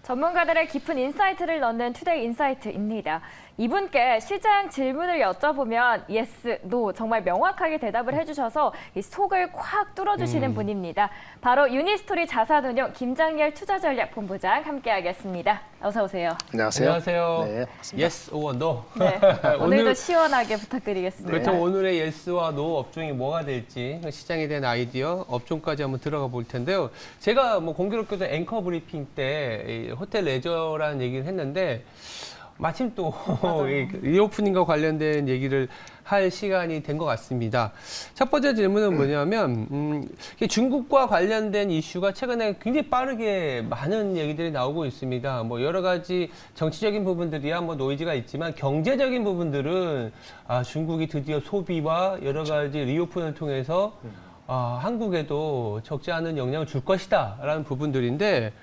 전문가들의 깊은 인사이트를 넣는 투데이 인사이트입니다. 이분께 시장 질문을 여쭤보면 yes, no 정말 명확하게 대답을 해주셔서 이 속을 콱 뚫어주시는 분입니다. 바로 유니스토리 자산운용 김장렬 투자전략본부장 함께하겠습니다. 어서 오세요. 안녕하세요. 안녕하세요. 네, 반갑습니다. Yes or No. 네, 오늘도 시원하게 부탁드리겠습니다. 그렇죠. 오늘의 Yes와 No 업종이 뭐가 될지 시장에 대한 아이디어, 업종까지 한번 들어가 볼 텐데요. 제가 뭐 공교롭게도 앵커 브리핑 때 호텔 레저라는 얘기를 했는데 마침 또 리오프닝과 관련된 얘기를 할 시간이 된 것 같습니다. 첫 번째 질문은 뭐냐면 중국과 관련된 이슈가 최근에 굉장히 빠르게 많은 얘기들이 나오고 있습니다. 뭐 여러 가지 정치적인 부분들이야 뭐 노이즈가 있지만 경제적인 부분들은 중국이 드디어 소비와 여러 가지 리오픈을 통해서 한국에도 적지 않은 영향을 줄 것이다라는 부분들인데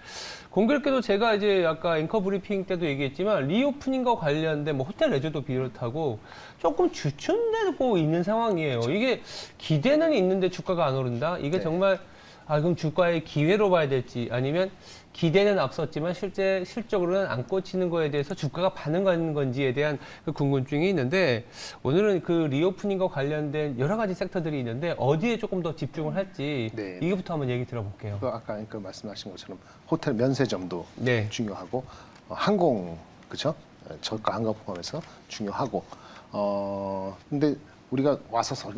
공교롭게도 제가 이제 아까 앵커 브리핑 때도 얘기했지만 리오프닝과 관련된 뭐 호텔 레저도 비롯하고 조금 주춤되고 있는 상황이에요. 이게 기대는 있는데 주가가 안 오른다? 이게 정말 그럼 주가의 기회로 봐야 될지 아니면 기대는 앞섰지만 실적으로는 안 꽂히는 거에 대해서 주가가 반응하는 건지에 대한 그 궁금증이 있는데 오늘은 그 리오프닝과 관련된 여러 가지 섹터들이 있는데 어디에 조금 더 집중을 할지 이거부터 한번 얘기 들어볼게요. 아까 말씀하신 것처럼 호텔 면세점도 네. 중요하고 항공 그렇죠? 저가 항공 포함해서 중요하고 근데 우리가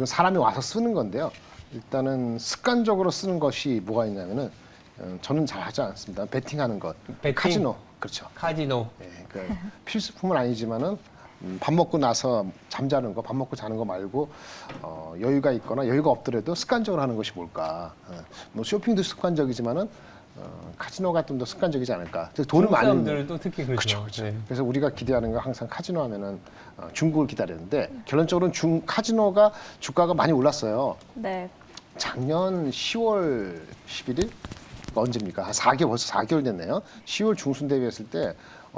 사람이 와서 쓰는 건데요. 일단은 습관적으로 쓰는 것이 뭐가 있냐면은 저는 잘 하지 않습니다. 베팅하는 것, 베팅? 카지노, 그렇죠. 카지노. 네, 그러니까 필수품은 아니지만은 밥 먹고 나서 잠자는 거, 밥 먹고 자는 거 말고 여유가 있거나 여유가 없더라도 습관적으로 하는 것이 뭘까? 뭐 쇼핑도 습관적이지만은 카지노가 좀 더 습관적이지 않을까? 돈을 많이 사람들도 특히 그렇죠. 그렇죠. 네. 그래서 우리가 기대하는 건 항상 카지노 하면은 중국을 기다리는데 결론적으로는 카지노가 주가가 많이 올랐어요. 네. 작년 10월 11일 언제입니까? 한 4개월 벌써 4개월 됐네요. 10월 중순 대비했을 때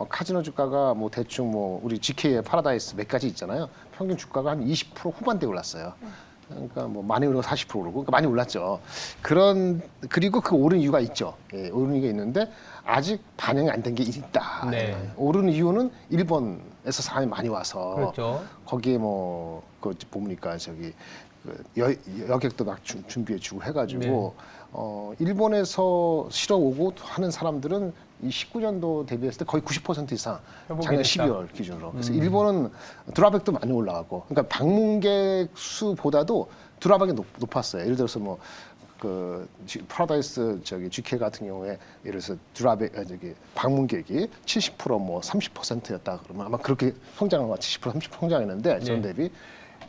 카지노 주가가 뭐 대충 뭐 우리 GK의 파라다이스 몇 가지 있잖아요. 평균 주가가 한 20% 후반대 올랐어요. 그러니까 뭐 많이 오르고 40% 오르고 그러니까 많이 올랐죠. 그리고 그 오른 이유가 있죠. 예, 오른 이유가 있는데 아직 반영이 안 된 게 있다. 네. 예, 오른 이유는 일본에서 사람이 많이 와서 그렇죠. 거기에 뭐 그 보니까 저기 여객도 막 준비해주고 해가지고 일본에서 실어 오고 하는 사람들은 이 19년도 대비했을 때 거의 90% 이상 작년 됐다. 12월 기준으로. 그래서 일본은 드랍백도 많이 올라가고, 그러니까 방문객 수보다도 드랍백이 높았어요. 예를 들어서 뭐 그 파라다이스 저기 GK 같은 경우에 예를 들어서 드랍백 방문객이 70%뭐 30%였다 그러면 아마 그렇게 성장한 거 70% 30% 성장했는데 전 대비.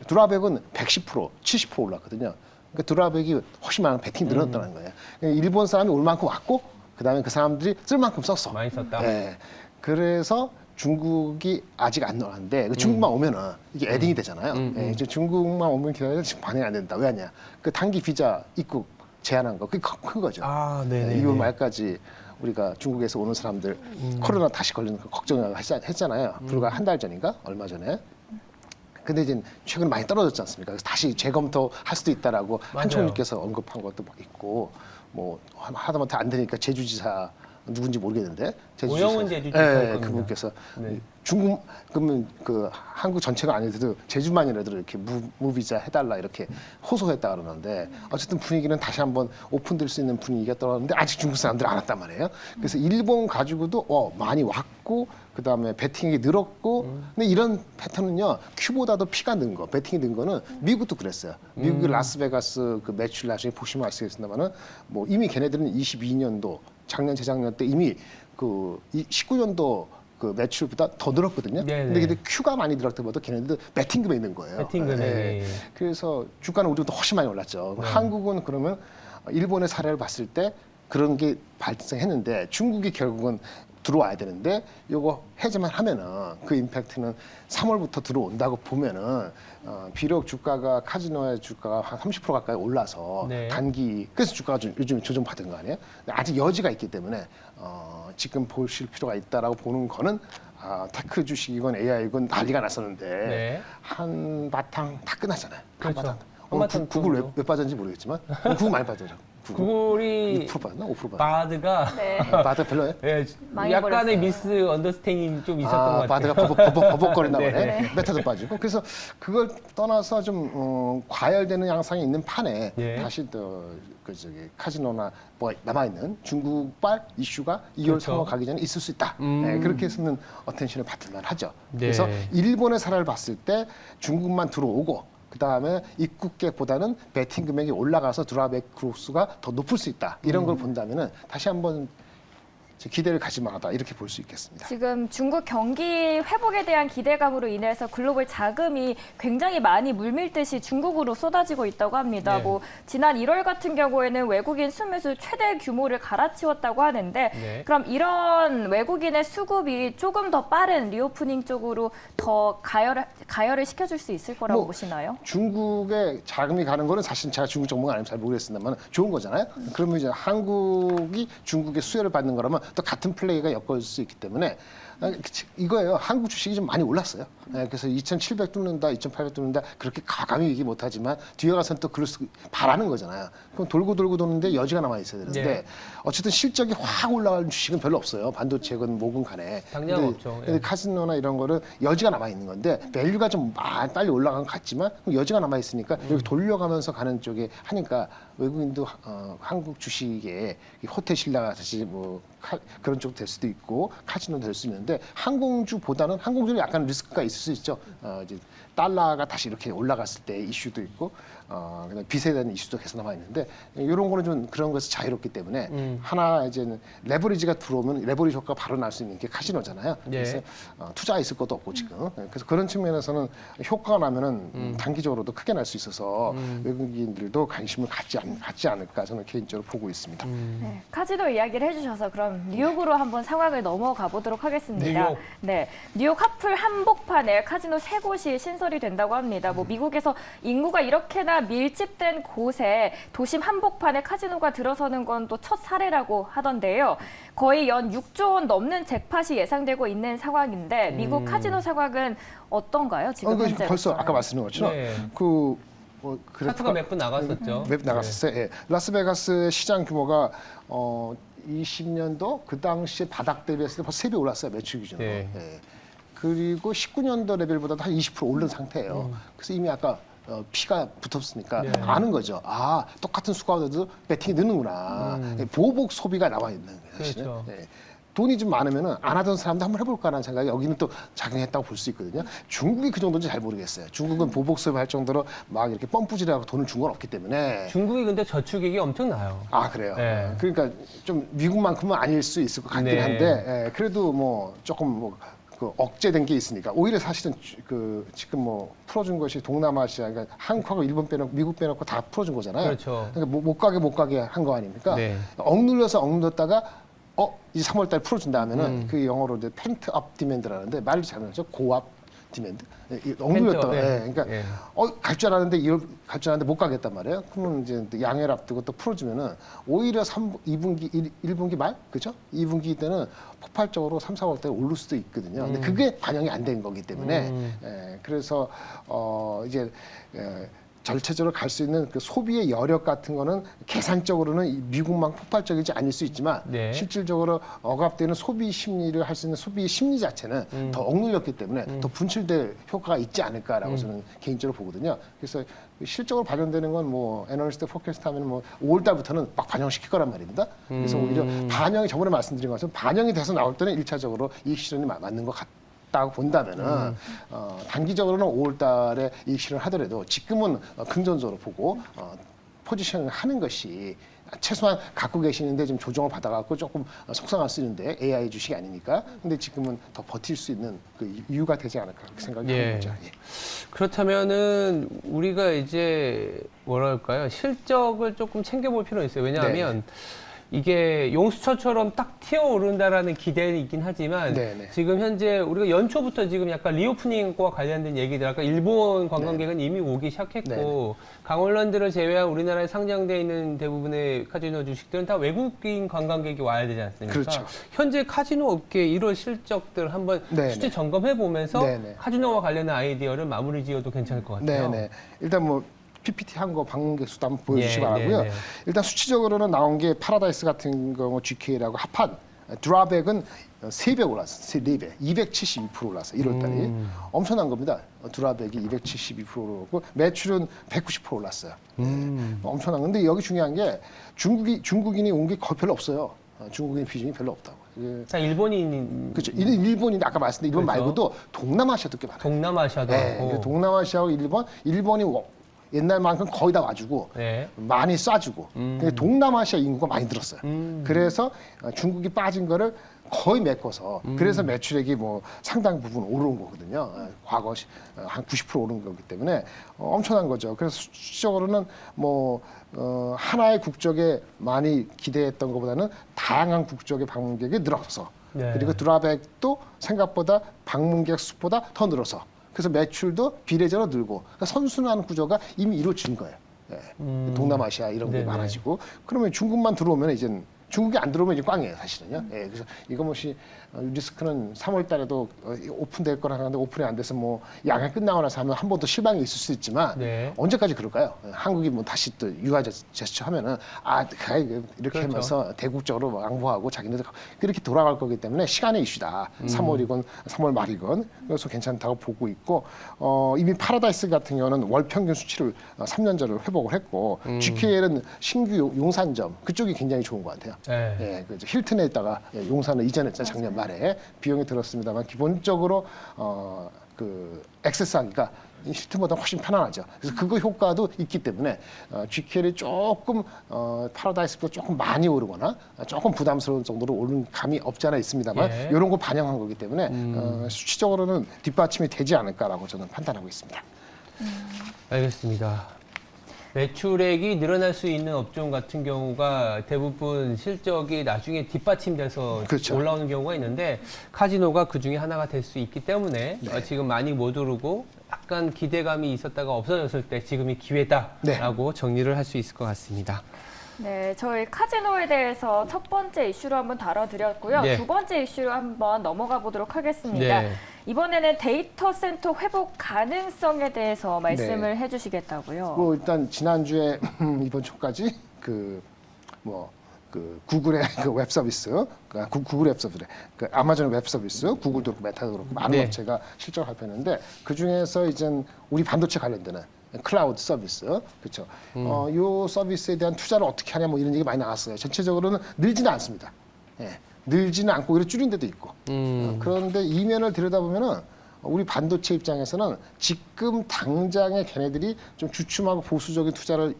드랍백은 110%, 70% 올랐거든요. 그러니까 드랍백이 훨씬 많은 베팅이 늘었다는 거예요. 그러니까 일본 사람이 올 만큼 왔고, 그다음에 그 사람들이 쓸 만큼 썼어. 많이 썼다. 네. 그래서 중국이 아직 안 나왔는데 중국만 오면은 이게 에딩이 되잖아요. 네, 이제 중국만 오면 기다려도 지금 반응이 안 된다. 왜 하냐? 그 단기 비자 입국 제한한 거, 그게 큰 거죠. 네네. 2월 말까지 우리가 중국에서 오는 사람들 코로나 다시 걸리는 거 걱정했잖아요. 불과 한 달 전인가? 얼마 전에. 근데 이제 최근에 많이 떨어졌지 않습니까? 그래서 다시 재검토할 수도 있다라고 한 총리께서 언급한 것도 있고, 뭐 하다못해 안 되니까 제주지사 누군지 모르겠는데 오영훈 제주지사 네, 그분께서 중국 그러면 그 한국 전체가 아니더라도 제주만이라도 이렇게 무비자 해달라 이렇게 호소했다 그러는데 어쨌든 분위기는 다시 한번 오픈될 수 있는 분위기가 떨어졌는데 아직 중국 사람들은 안 왔단 말이에요. 그래서 일본 가지고도 많이 왔고 그다음에 베팅이 늘었고 근데 이런 패턴은요 큐보다도 피가 는 거, 베팅이 는 거는 미국도 그랬어요. 미국의 라스베가스 그 매출 나중에 보시면 아시겠습니다만은 뭐 이미 걔네들은 22년도 작년 재작년 때 이미 그 19년도 그 매출보다 더 늘었거든요. 근데 큐가 많이 들었다고도 걔네들 베팅금에 있는 거예요. 베팅금에. 네. 그래서 주가는 우리보다 훨씬 많이 올랐죠. 한국은 그러면 일본의 사례를 봤을 때 그런 게 발생했는데 중국이 결국은 들어와야 되는데 요거 해제만 하면은 그 임팩트는 3월부터 들어온다고 보면은 비록 주가가 카지노의 주가가 한 30% 가까이 올라서 단기 그래서 주가가 좀 요즘 조정받은 거 아니에요? 아직 여지가 있기 때문에 지금 보실 필요가 있다라고 보는 거는 테크 주식이건 AI건 난리가 났었는데 한 바탕 다 끝났잖아요. 그렇죠. 구글 왜 빠졌는지 모르겠지만 구글 많이 빠졌죠. 구글이 2% 받나? 5% 받나? 바드가 네. 바드 별로예요? 예, 망해버렸어요. 약간의 미스 언더스탠딩이 좀 있었던 것 같아요. 바드가 버벅거린다고 네. 그래. 메타도 빠지고. 그래서 그걸 떠나서 좀 과열되는 양상이 있는 판에 예. 다시 그 카지노나 뭐 남아있는 중국발 이슈가 2월, 그렇죠. 3월 가기 전에 있을 수 있다. 네, 그렇게 해서는 어텐션을 받을 만하죠. 네. 그래서 일본의 사례를 봤을 때 중국만 들어오고 그 다음에 입국객보다는 베팅 금액이 올라가서 드랍백 크로스가 더 높을 수 있다. 이런 걸 본다면은 다시 한번 기대를 가질 만하다 이렇게 볼 수 있겠습니다. 지금 중국 경기 회복에 대한 기대감으로 인해서 글로벌 자금이 굉장히 많이 물밀듯이 중국으로 쏟아지고 있다고 합니다. 네. 뭐 지난 1월 같은 경우에는 외국인 수매수 최대 규모를 갈아치웠다고 하는데 네. 그럼 이런 외국인의 수급이 조금 더 빠른 리오프닝 쪽으로 더 가열을 시켜줄 수 있을 거라고 뭐, 보시나요? 중국에 자금이 가는 거는 사실 제가 중국 전문가 아니면 잘 모르겠습니다만 좋은 거잖아요. 그러면 이제 한국이 중국의 수혜를 받는 거라면 또 같은 플레이가 엮을 수 있기 때문에 이거예요. 한국 주식이 좀 많이 올랐어요. 그래서 2,700 뚫는다, 2,800 뚫는다 그렇게 과감히 얘기 못하지만 뒤에 가서는 또 그럴 수 바라는 거잖아요. 그럼 돌고 도는데 여지가 남아 있어야 되는데 네. 어쨌든 실적이 확 올라가는 주식은 별로 없어요. 반도체건 뭐건 간에. 당장 없죠. 근데 카지노나 이런 거는 여지가 남아 있는 건데 밸류가 좀 빨리 올라간 것 같지만 여지가 남아 있으니까 여기 돌려가면서 가는 쪽에 하니까 외국인도 한국 주식에 호텔 신라가 다시 뭐 그런 쪽 될 수도 있고 카지노 될 수 있는데 항공주보다는 항공주는 약간 리스크가 있을 수 있죠. 이제 달러가 다시 이렇게 올라갔을 때 이슈도 있고 그다음에 빚에 대한 이슈도 계속 남아 있는데 이런 거는 좀 그런 것에서 자유롭기 때문에 하나 이제 레버리지가 들어오면 레버리지 효과가 바로 날 수 있는 게 카지노잖아요. 네. 그래서 투자 있을 것도 없고 지금 그래서 그런 측면에서는 효과가 나면은 단기적으로도 크게 날 수 있어서 외국인들도 관심을 갖지 않을까 저는 개인적으로 보고 있습니다. 네, 카지노 이야기를 해주셔서 그럼 뉴욕으로 한번 상황을 넘어가 보도록 하겠습니다. 뉴욕. 네, 뉴욕 하플 한복판에 카지노 3곳이 신설이 된다고 합니다. 뭐 미국에서 인구가 이렇게나 밀집된 곳에 도심 한복판에 카지노가 들어서는 건 또 첫 사례라고 하던데요. 거의 연 6조 원 넘는 잭팟이 예상되고 있는 상황인데 미국 카지노 상황은 어떤가요? 지금 현재 벌써 아까 말씀드린 것처럼 네. 뭐 차트가 몇 분 나갔었죠. 웹 나갔었어요. 예. 라스베가스의 시장 규모가 20년도 그 당시에 바닥 대비했을 때 벌써 3배 올랐어요. 매출 기준으로. 네. 예. 그리고 19년도 레벨보다도 한 20% 오른 상태예요. 그래서 이미 아까 피가 붙었으니까 네. 아는 거죠. 아, 똑같은 수가가 돼도 배팅이 느는구나. 예, 보복 소비가 나와 있는 거예요. 사실은. 그렇죠. 예. 돈이 좀 많으면은 안 하던 사람도 한번 해볼까라는 생각이 여기는 또 작용했다고 볼 수 있거든요. 중국이 그 정도인지 잘 모르겠어요. 중국은 보복 소비할 정도로 막 이렇게 펌프질하고 돈을 준 건 없기 때문에. 중국이 근데 저축액이 엄청나요. 아 그래요. 네. 그러니까 좀 미국만큼은 아닐 수 있을 것 같긴 네. 한데 그래도 뭐 조금 뭐 그 억제된 게 있으니까 오히려 사실은 그 지금 뭐 풀어준 것이 동남아시아 그러니까 한국하고 일본 빼놓고 미국 빼놓고 다 풀어준 거잖아요. 그렇죠. 그러니까 못 가게 한 거 아닙니까? 네. 억눌렀다가 이제 3월달 풀어준다 하면은 그 영어로 이제 펜트 업 디맨드라는데 말이 잘못하죠. 고압 디맨드. 억눌렸다가 펜트, 네. 그러니까 네. 갈 줄 알았는데 갈 줄 알았는데 못 가겠단 말이에요. 그러면 이제 양해를 앞두고 또 풀어주면은 오히려 2분기 1분기 말 그죠? 2분기 때는 폭발적으로 3, 4월 때 오를 수도 있거든요. 근데 그게 반영이 안 된 거기 때문에 그래서 이제 전체적으로 갈 수 있는 그 소비의 여력 같은 거는 계산적으로는 미국만 폭발적이지 않을 수 있지만 네. 실질적으로 억압되는 소비 심리를 할 수 있는 소비 심리 자체는 더 억눌렸기 때문에 더 분출될 효과가 있지 않을까라고 저는 개인적으로 보거든요. 그래서 실적으로 반영되는 건 뭐 애널리스트 포캐스트 하면 뭐 5월 달부터는 막 반영시킬 거란 말입니다. 그래서 오히려 반영이 저번에 말씀드린 것처럼 반영이 돼서 나올 때는 1차적으로 이익 실현이 맞는 것 같다고 본다면은 단기적으로는 5월 달에 이익 실현을 하더라도 지금은 긍정적으로 보고 포지션을 하는 것이 최소한 갖고 계시는데 좀 조정을 받아갖고 조금 속상할 수 있는데 AI 주식이 아니니까 근데 지금은 더 버틸 수 있는 그 이유가 되지 않을까 그렇게 생각이 예. 하는 거죠. 예. 그렇다면은 우리가 이제 뭐랄까요 실적을 조금 챙겨볼 필요가 있어요. 왜냐하면 이게 용수철처럼 딱 튀어오른다라는 기대는 있긴 하지만 네네. 지금 현재 우리가 연초부터 지금 약간 리오프닝과 관련된 얘기들 아까 일본 관광객은 이미 오기 시작했고 네네. 강원랜드를 제외한 우리나라에 상장돼 있는 대부분의 카지노 주식들은 다 외국인 관광객이 와야 되지 않습니까? 그렇죠. 현재 카지노 업계 1월 실적들 한번 네네. 수치 점검해 보면서 네네. 카지노와 관련된 아이디어를 마무리 지어도 괜찮을 것 같아요. 네네. 일단 뭐 PPT 한 거 방문객 수도 한번 보여주시기 바라고요. 네. 일단 수치적으로는 나온 게 파라다이스 같은 경우 GK라고 합한 드랍액은 3배 올랐어요. 4배. 272% 올랐어요. 1월 달에. 엄청난 겁니다. 드랍액이 272%고 매출은 190% 올랐어요. 엄청난 건데 여기 중요한 게 중국인이 온 게 거의 별로 없어요. 중국인 비중이 별로 없다고. 자, 일본인 그렇죠. 일본인데 아까 말씀드린 일본 그렇죠. 말고도 동남아시아도 꽤 많아요. 동남아시아도 네, 하고. 동남아시아하고 일본이 옛날만큼 거의 다 와주고 네. 많이 쏴주고 근데 동남아시아 인구가 많이 늘었어요. 그래서 중국이 빠진 거를 거의 메꿔서 그래서 매출액이 뭐 상당 부분 오른 거거든요. 과거 한 90% 오른 거기 때문에 엄청난 거죠. 그래서 수치적으로는 뭐 하나의 국적에 많이 기대했던 것보다는 다양한 국적의 방문객이 늘어서 네. 그리고 드랍액도 생각보다 방문객 수보다 더 늘어서 그래서 매출도 비례적으로 늘고 그러니까 선순환 구조가 이미 이루어진 거예요. 예. 동남아시아 이런 게 네네. 많아지고 그러면 중국만 들어오면 이제 중국이 안 들어오면 이제 꽝이에요, 사실은요. 예, 그래서 이거 뭐시 리스크는 3월 달에도 오픈될 거라 하는데 오픈이 안 돼서 뭐 양해 끝나고 나서 하면 한 번 더 실망이 있을 수 있지만 네. 언제까지 그럴까요? 한국이 뭐 다시 또 유화 제스처 하면은 그래, 이렇게 그렇죠. 하면서 대국적으로 양보하고 자기네들 그렇게 돌아갈 거기 때문에 시간의 이슈다. 3월이건 3월 말이건 그래서 괜찮다고 보고 있고 이미 파라다이스 같은 경우는 월 평균 수치를 3년 전에 회복을 했고 GKL은 신규 용산점 그쪽이 굉장히 좋은 것 같아요. 네. 예, 그 힐튼에다가 용산을 이전했잖아요. 작년 말에 비용이 들었습니다만 기본적으로 그 액세스하기가 힐튼보다 훨씬 편안하죠. 그래서 그거 효과도 있기 때문에 GKL이 조금 파라다이스보다 조금 많이 오르거나 조금 부담스러운 정도로 오른 감이 없지 않아 있습니다만 예. 이런 거 반영한 거기 때문에 수치적으로는 뒷받침이 되지 않을까라고 저는 판단하고 있습니다. 알겠습니다. 매출액이 늘어날 수 있는 업종 같은 경우가 대부분 실적이 나중에 뒷받침돼서 그렇죠. 올라오는 경우가 있는데 카지노가 그 중에 하나가 될 수 있기 때문에 네. 지금 많이 못 오르고 약간 기대감이 있었다가 없어졌을 때 지금이 기회다라고 정리를 할 수 있을 것 같습니다. 네, 저희 카지노에 대해서 첫 번째 이슈로 한번 다뤄드렸고요. 네. 두 번째 이슈로 한번 넘어가 보도록 하겠습니다. 네. 이번에는 데이터 센터 회복 가능성에 대해서 말씀을 해주시겠다고요. 뭐 일단 지난주에 이번 주까지 구글의 그 웹 서비스, 구글 웹 서비스, 그 아마존 웹 서비스, 구글도 그렇고 메타도 그렇고 많은 네. 업체가 실적을 발표했는데 그 중에서 이제 우리 반도체 관련되는 클라우드 서비스, 그렇죠. 요 서비스에 대한 투자를 어떻게 하냐 뭐 이런 얘기 많이 나왔어요. 전체적으로는 늘지는 않습니다. 예, 늘지는 않고 오히려 줄인 데도 있고. 그런데 이면을 들여다보면은 우리 반도체 입장에서는 지금 당장에 걔네들이 좀 주춤하고 보수적인 투자를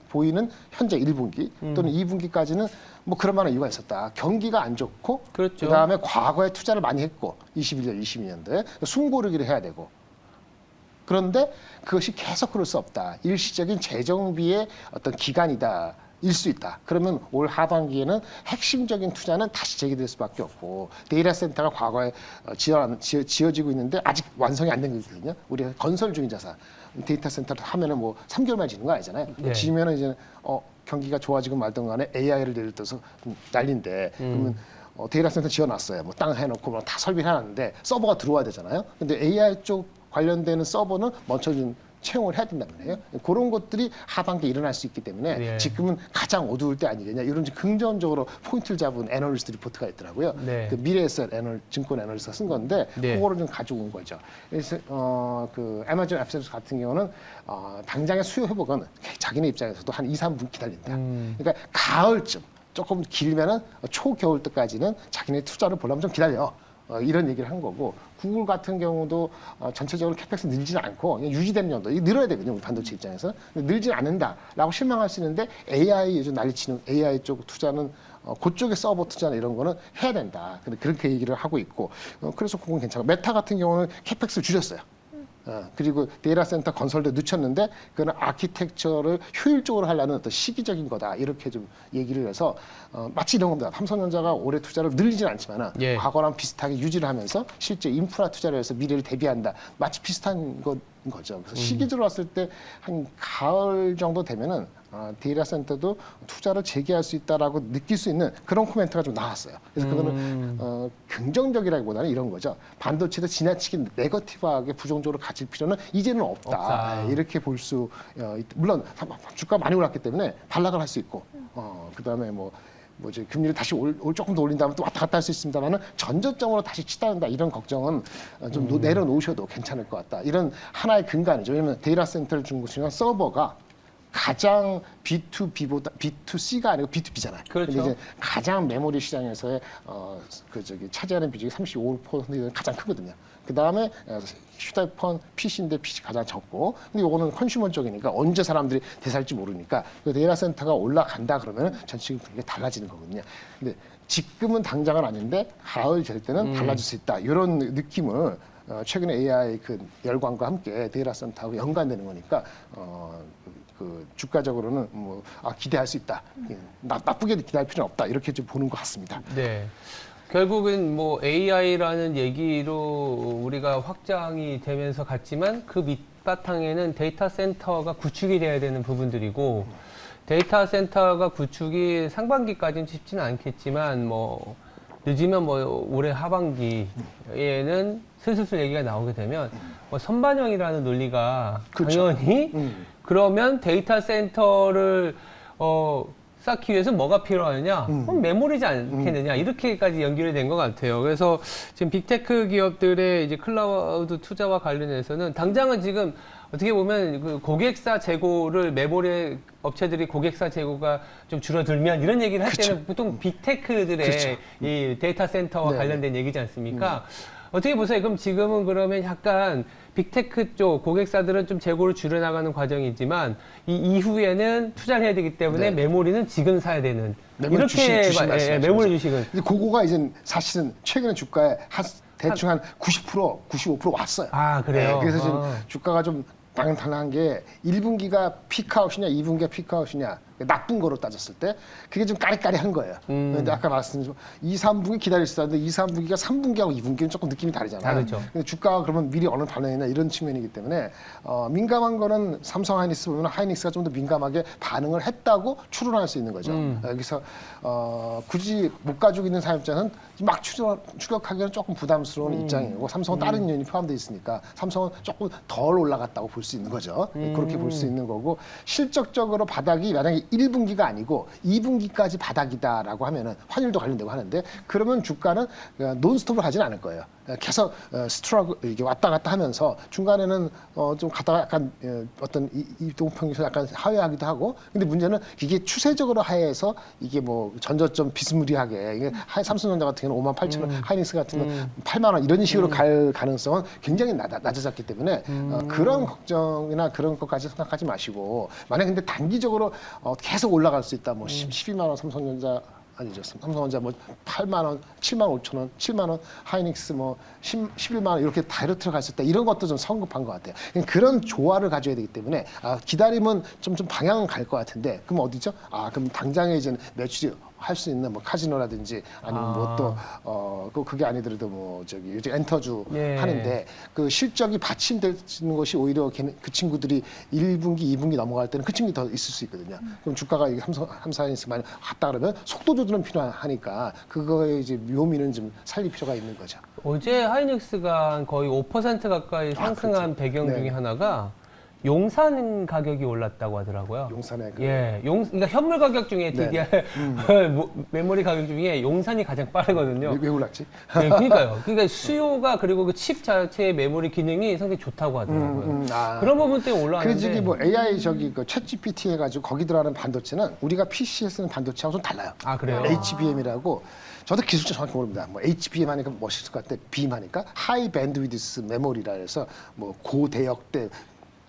보이는 현재 1분기 또는 2분기까지는 뭐 그럴 만한 이유가 있었다. 경기가 안 좋고 그렇죠. 그다음에 과거에 투자를 많이 했고 21년, 22년도에 숨고르기를 해야 되고 그런데 그것이 계속 그럴 수 없다. 일시적인 재정비의 어떤 기간이다. 일 수 있다. 그러면 올 하반기에는 핵심적인 투자는 다시 재개될 수밖에 없고 데이터 센터가 과거에 지어지고 있는데 아직 완성이 안 된 거거든요. 우리가 건설 중인 자산 데이터 센터를 하면은 뭐 3개월만 지는 거 아니잖아요. 네. 지면은 이제 경기가 좋아지건 말든 간에 AI를 예를 들어서 난리인데 그러면 데이터 센터 지어놨어요. 뭐 땅 해놓고 뭐 다 설비해놨는데 서버가 들어와야 되잖아요. 근데 AI 쪽 관련되는 서버는 먼저 좀 채용을 해야 된단 말이에요. 그런 것들이 하반기에 일어날 수 있기 때문에 네. 지금은 가장 어두울 때 아니겠냐. 이런 긍정적으로 포인트를 잡은 애널리스트 리포트가 있더라고요. 네. 그 미래에셋 증권 애널리스트가 쓴 건데 네. 그거를 좀 가지고 온 거죠. 그래서 그 아마존 웹서비스 같은 경우는 당장의 수요 회복은 자기네 입장에서도 한 2, 3분 기다린다. 그러니까 가을쯤 조금 길면은 초겨울 때까지는 자기네 투자를 보려면 좀 기다려. 이런 얘기를 한 거고 구글 같은 경우도 전체적으로 캐펙스 늘지는 않고 그냥 유지되는 정도 이게 늘어야 되거든요. 우리 반도체 입장에서 늘지는 않는다라고 실망할 수 있는데 AI 요즘 난리치는 AI 쪽 투자는 그쪽의 서버 투자나 이런 거는 해야 된다. 근데 그렇게 얘기를 하고 있고 그래서 그건 괜찮고 메타 같은 경우는 캐펙스를 줄였어요. 그리고 데이터 센터 건설도 늦췄는데 그거는 아키텍처를 효율적으로 하려는 어떤 시기적인 거다 이렇게 좀 얘기를 해서 마치 이런 겁니다. 삼성전자가 올해 투자를 늘리지는 않지만 예. 과거랑 비슷하게 유지를 하면서 실제 인프라 투자를 해서 미래를 대비한다. 마치 비슷한 것 거죠. 그래서 시기적으로 봤을 때 한 가을 정도 되면은 데이터 센터도 투자를 재개할 수 있다라고 느낄 수 있는 그런 코멘트가 좀 나왔어요. 그래서 그거는 긍정적이라기보다는 이런 거죠. 반도체도 지나치게 네거티브하게 부정적으로 가질 필요는 이제는 없다. 이렇게 볼 수 물론 주가 많이 올랐기 때문에 반락을 할 수 있고 그다음에 뭐지 금리를 다시 조금 더 올린 다음에 또 왔다 갔다 할 수 있습니다만은 전저점으로 다시 치닫는다 이런 걱정은 좀 내려놓으셔도 괜찮을 것 같다. 이런 하나의 근간이죠. 왜냐하면 데이터 센터를 준 곳이나 서버가 가장 B2B보다 B2C가 아니고 B2B잖아요. 그렇죠. 근데 이제 가장 메모리 시장에서의 차지하는 비중이 35%가 가장 크거든요. 그 다음에 휴대폰, PC인데 PC 가장 적고, 근데 요거는 컨슈머 쪽이니까 언제 사람들이 대살지 모르니까 그 데이터 센터가 올라간다 그러면 전체적인 분위기가 달라지는 거거든요. 근데 지금은 당장은 아닌데 가을 될 때는 달라질 수 있다. 이런 느낌을 최근에 AI 그 열광과 함께 데이터 센터하고 연관되는 거니까 그 주가적으로는 기대할 수 있다. 나쁘게 기대할 필요는 없다. 이렇게 좀 보는 것 같습니다. 네. 결국은 AI라는 얘기로 우리가 확장이 되면서 갔지만 그 밑바탕에는 데이터 센터가 구축이 돼야 되는 부분들이고 데이터 센터가 구축이 상반기까지는 쉽지는 않겠지만 늦으면 올해 하반기에는 슬슬 얘기가 나오게 되면 선반영이라는 논리가 그렇죠. 당연히 그러면 데이터 센터를 쌓기 위해서 뭐가 필요하느냐? 그럼 메모리지 않겠느냐? 이렇게까지 연결이 된 것 같아요. 그래서 지금 빅테크 기업들의 이제 클라우드 투자와 관련해서는 당장은 지금 어떻게 보면 그 고객사 재고를 메모리 업체들이 고객사 재고가 좀 줄어들면 이런 얘기를 할 때는 보통 빅테크들의 이 데이터 센터와 관련된 얘기지 않습니까? 어떻게 보세요? 그럼 지금은 그러면 약간 빅테크 쪽 고객사들은 좀 재고를 줄여나가는 과정이지만 이 이후에는 투자를 해야 되기 때문에 메모리는 지금 사야 되는 메모리 주식 메모리 주식은 근데 그거가 이제 사실은 최근에 주가에 대충 한 90%, 95% 왔어요. 아, 그래요? 그래서 지금 주가가 좀 방탄한 게 1분기가 피크아웃이냐 2분기가 피크아웃이냐 나쁜 거로 따졌을 때 그게 좀 까리까리한 거예요. 근데 아까 말씀드린 2, 3분기 기다릴 수 있는데 2, 3분기가 3분기하고 2분기는 조금 느낌이 다르잖아요. 다르죠. 근데 주가가 그러면 미리 어느 반응이냐 이런 측면이기 때문에 민감한 거는 삼성 하이닉스 보면 하이닉스가 좀 더 민감하게 반응을 했다고 추론할 수 있는 거죠. 여기서 굳이 못 가지고 있는 사용자는 막 추격하기는 조금 부담스러운 입장이고 삼성은 다른 요인이 포함되어 있으니까 삼성은 조금 덜 올라갔다고 볼 수 있는 거죠. 그렇게 볼 수 있는 거고 실적적으로 바닥이 만약에 1분기가 아니고 2분기까지 바닥이다라고 하면은 환율도 관련되고 하는데 그러면 주가는 논스톱으로 가지는 않을 거예요. 계속 스트러글 이게 왔다 갔다 하면서 중간에는 좀 가다가 약간 어떤 이동평균에서 약간 하회하기도 하고 근데 문제는 이게 추세적으로 하회해서 이게 전저점 비스무리하게 이게 삼성전자 같은 경우는 58,000원, 하이닉스 같은 경우는 8만 원 이런 식으로 갈 가능성은 굉장히 낮아졌기 때문에 그런 걱정이나 그런 것까지 생각하지 마시고 만약 근데 단기적으로 계속 올라갈 수 있다 12만 원 삼성전자 아니죠. 삼성전자 8만 원, 7만 5천 원, 7만 원, 하이닉스 11만 원 이렇게 다이렉트로 갈 수 있다. 이런 것도 좀 성급한 것 같아요. 그런 조화를 가져야 되기 때문에 기다리면 좀 방향은 갈 것 같은데 그럼 어디죠? 그럼 당장에 이제 매출이 할 수 있는 카지노라든지 아니면 그게 아니더라도 요즘 엔터주 하는데 그 실적이 받침되는 것이 오히려 그 친구들이 1분기, 2분기 넘어갈 때는 그 친구들이 더 있을 수 있거든요. 그럼 주가가 삼사인스 많이 갔다 그러면 속도 조절은 필요하니까 그거의 이제 묘미는 좀 살릴 필요가 있는 거죠. 어제 하이닉스가 거의 5% 가까이 상승한 배경 중에 하나가 용산 가격이 올랐다고 하더라고요. 용산의 그러니까 현물 가격 중에 DDR 메모리 가격 중에 용산이 가장 빠르거든요. 왜 올랐지? 네, 그러니까요. 그러니까 수요가 그리고 그 칩 자체의 메모리 기능이 상당히 좋다고 하더라고요. 그런 부분 때문에 올라왔는데. 그 AI 챗 GPT 해가지고 거기 들어가는 반도체는 우리가 PC에 쓰는 반도체하고 좀 달라요. 아, 그래요? HBM이라고 저도 기술자 정확히 모릅니다. HBM 하니까 멋있을 것 같아. BIM 하니까 하이 밴드위드스 메모리라 해서 고대역대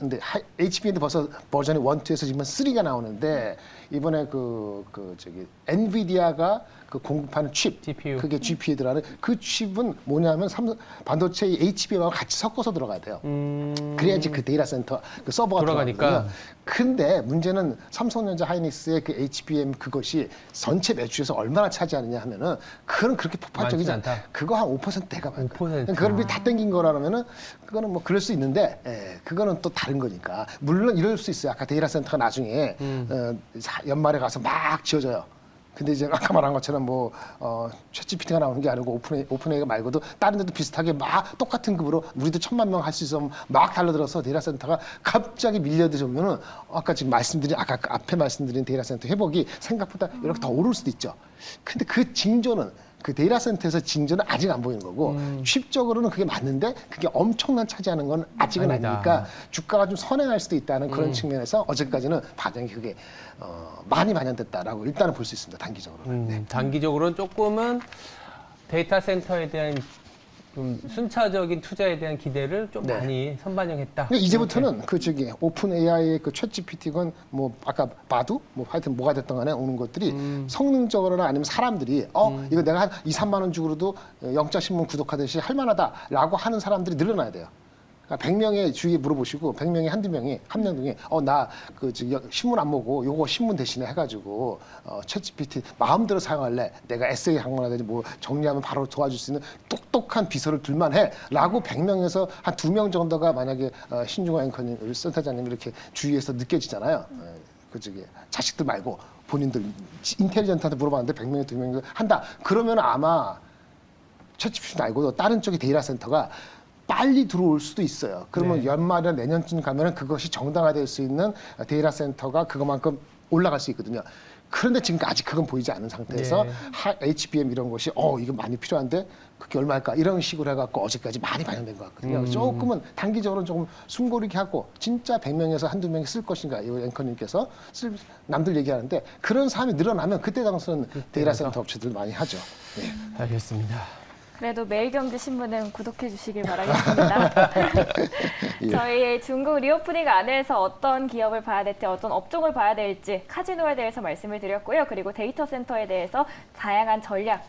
근데 HBM도 벌써 버전이 1, 2에서 지금 3가 나오는데 이번에 저기 엔비디아가 그 공급하는 칩, GPU. 그게 GPU에 들어가는 그 칩은 뭐냐면 반도체 HBM하고 같이 섞어서 들어가야 돼요. 그래야지 그 데이터 센터 그 서버가 돌아가니까. 들어가거든요. 근데 문제는 삼성전자 하이닉스의 그 HBM 그것이 전체 매출에서 얼마나 차지하느냐 하면은 그건 그렇게 폭발적이지 많지 않다. 그거 한 5%대가 많아요. 5%. 그걸 다 땡긴 거라면은 그거는 뭐 그럴 수 있는데 그거는 또 다른 거니까 물론 이럴 수 있어요. 아까 데이터 센터가 나중에 연말에 가서 막 지어져요. 근데 이제 아까 말한 것처럼 챗GPT가 나오는 게 아니고 오픈AI가 말고도 다른 데도 비슷하게 막 똑같은 급으로 우리도 1,000만 명 할 수 있으면 막 달려들어서 데이터 센터가 갑자기 밀려들면 아까 지금 아까 앞에 말씀드린 데이터 센터 회복이 생각보다 이렇게 더 오를 수도 있죠. 근데 그 징조는 그 데이터 센터에서 징조는 아직 안 보이는 거고 칩적으로는 그게 맞는데 그게 엄청난 차지하는 건 아직은 아니다. 아니니까 주가가 좀 선행할 수도 있다는 그런 측면에서 어제까지는 반영이 그게 많이 반영됐다라고 일단은 볼 수 있습니다. 단기적으로는. 네. 단기적으로는 조금은 데이터 센터에 대한 좀 순차적인 투자에 대한 기대를 좀 네. 많이 선반영했다. 근데 이제부터는 그 저기 오픈 AI의 그 챗GPT건 뭐 아까 바두 뭐 하여튼 뭐가 됐던 간에 오는 것들이 성능적으로나 아니면 사람들이 이거 내가 한 2, 3만 원 주고도 영자 신문 구독하듯이 할 만하다라고 하는 사람들이 늘어나야 돼요. 그러니까 100명의 주위에 물어보시고 100명에 한두 명이 한 명 중에 나 그 신문 안 보고 요거 신문 대신에 해가지고 챗GPT 마음대로 사용할래. 내가 에세이 한 거라든지 뭐 정리하면 바로 도와줄 수 있는 똑똑한 비서를 둘만 해라고 100명에서 한 2명 정도가 만약에 신중호 앵커님, 우리 센터장님 이렇게 주위에서 느껴지잖아요. 그 저기 자식들 말고 본인들 인텔리전트한테 물어봤는데 100명에 2명이 한다. 그러면 아마 챗GPT 말고도 다른 쪽의 데이터 센터가 빨리 들어올 수도 있어요. 그러면 네. 연말이나 내년쯤 가면 그것이 정당화될 수 있는 데이터 센터가 그것만큼 올라갈 수 있거든요. 그런데 지금 아직 그건 보이지 않은 상태에서 네. HBM 이런 것이 이거 많이 필요한데 그게 얼마일까 이런 식으로 해갖고 어제까지 많이 반영된 것 같거든요. 조금은 단기적으로 조금 숨고르게 하고 진짜 100명에서 한두 명이 쓸 것인가 이 앵커님께서 남들 얘기하는데 그런 사람이 늘어나면 그때 당시는 데이터 센터 업체들 많이 하죠. 네. 알겠습니다. 그래도 매일경제신문은 구독해 주시길 바라겠습니다. 저희 중국 리오프닝 안에서 어떤 기업을 봐야 될지, 어떤 업종을 봐야 될지 카지노에 대해서 말씀을 드렸고요. 그리고 데이터 센터에 대해서 다양한 전략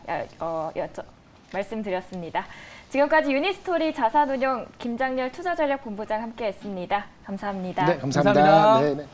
말씀드렸습니다. 지금까지 유니스토리 자산운용 김장렬 투자전략본부장 함께했습니다. 감사합니다. 네, 감사합니다. 감사합니다. 네, 네.